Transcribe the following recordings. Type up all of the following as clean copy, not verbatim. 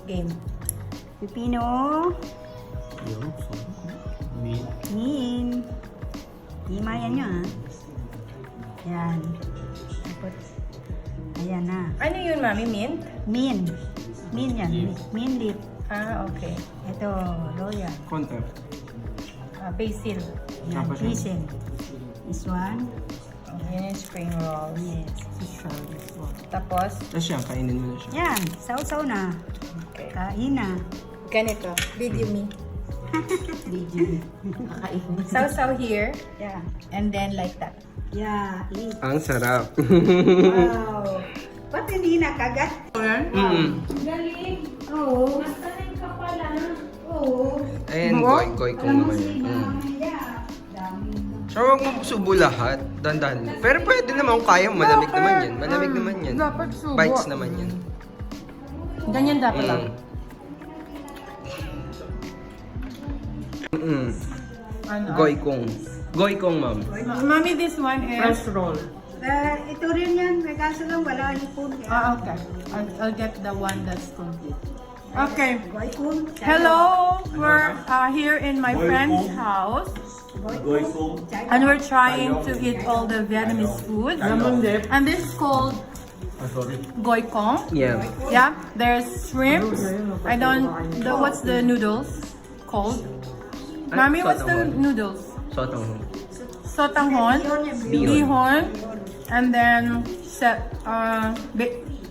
game. Pipino. Yun, sarap. Meat. Min. Himayan nyo ha. Yan. Tapos, ayan na. Ano yun, Mami? Mint? Min. Min yan. Min leaf. Ah, okay. Ito, loya. Konti. Basil. Yan, Tapos yan. pisin. This one. Yan yung spring rolls. Yes. Tapos, Tapos yan, kainin mo na siya. Yan, sausaw na. okay. Kain na. Ganito. Video me. Video. Sausaw here. Yeah. And then like that. Yeah, eat. Ang sarap. Wow. Ba't hindi nakagat? Galing. Oo. Masaling ka pala. Oo. Ayan, goy kong naman yan. So, huwag mo subo lahat. Dandan. Pero pwede naman kung kaya mo. Malamig naman yan. Malamig naman yan. Dapat subo. Bites naman yan. Ganyan dapat lang. Ano? Goy kong, ma'am. Mami, this one is... Fresh roll. Ito rin yan. May kaso lang wala yung food. Ah, okay. I'll get the one that's complete. Okay. Goikun. Hello, we're here in my friend's house. And we're trying to eat all the Vietnamese food. And this is called Goi Kong. Yeah. Yeah, there's shrimps. I don't, what's the noodles called? Mami, what's the noodles? Sotong. Sotanghon, bihon, and then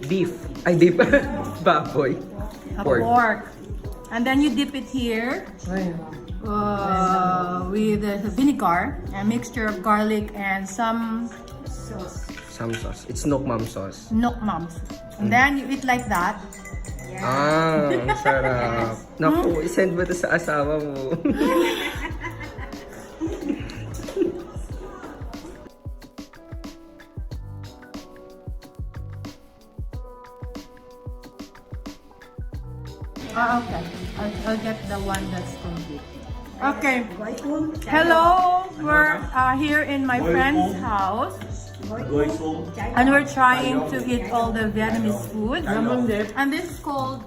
Beef. Ay, beef. Baboy. pork. And then you dip it here with the vinegar, a mixture of garlic and some Some sauce. It's nok ma'am sauce. nok mums. And then you eat like that. Ah, ang sarap. Naku, isend mo to sa asawa mo. Ah, okay. I'll get the one that's complete. Okay. Goikun. Hello, we're here in my friend's house. And we're trying to eat all the Vietnamese food. And this is called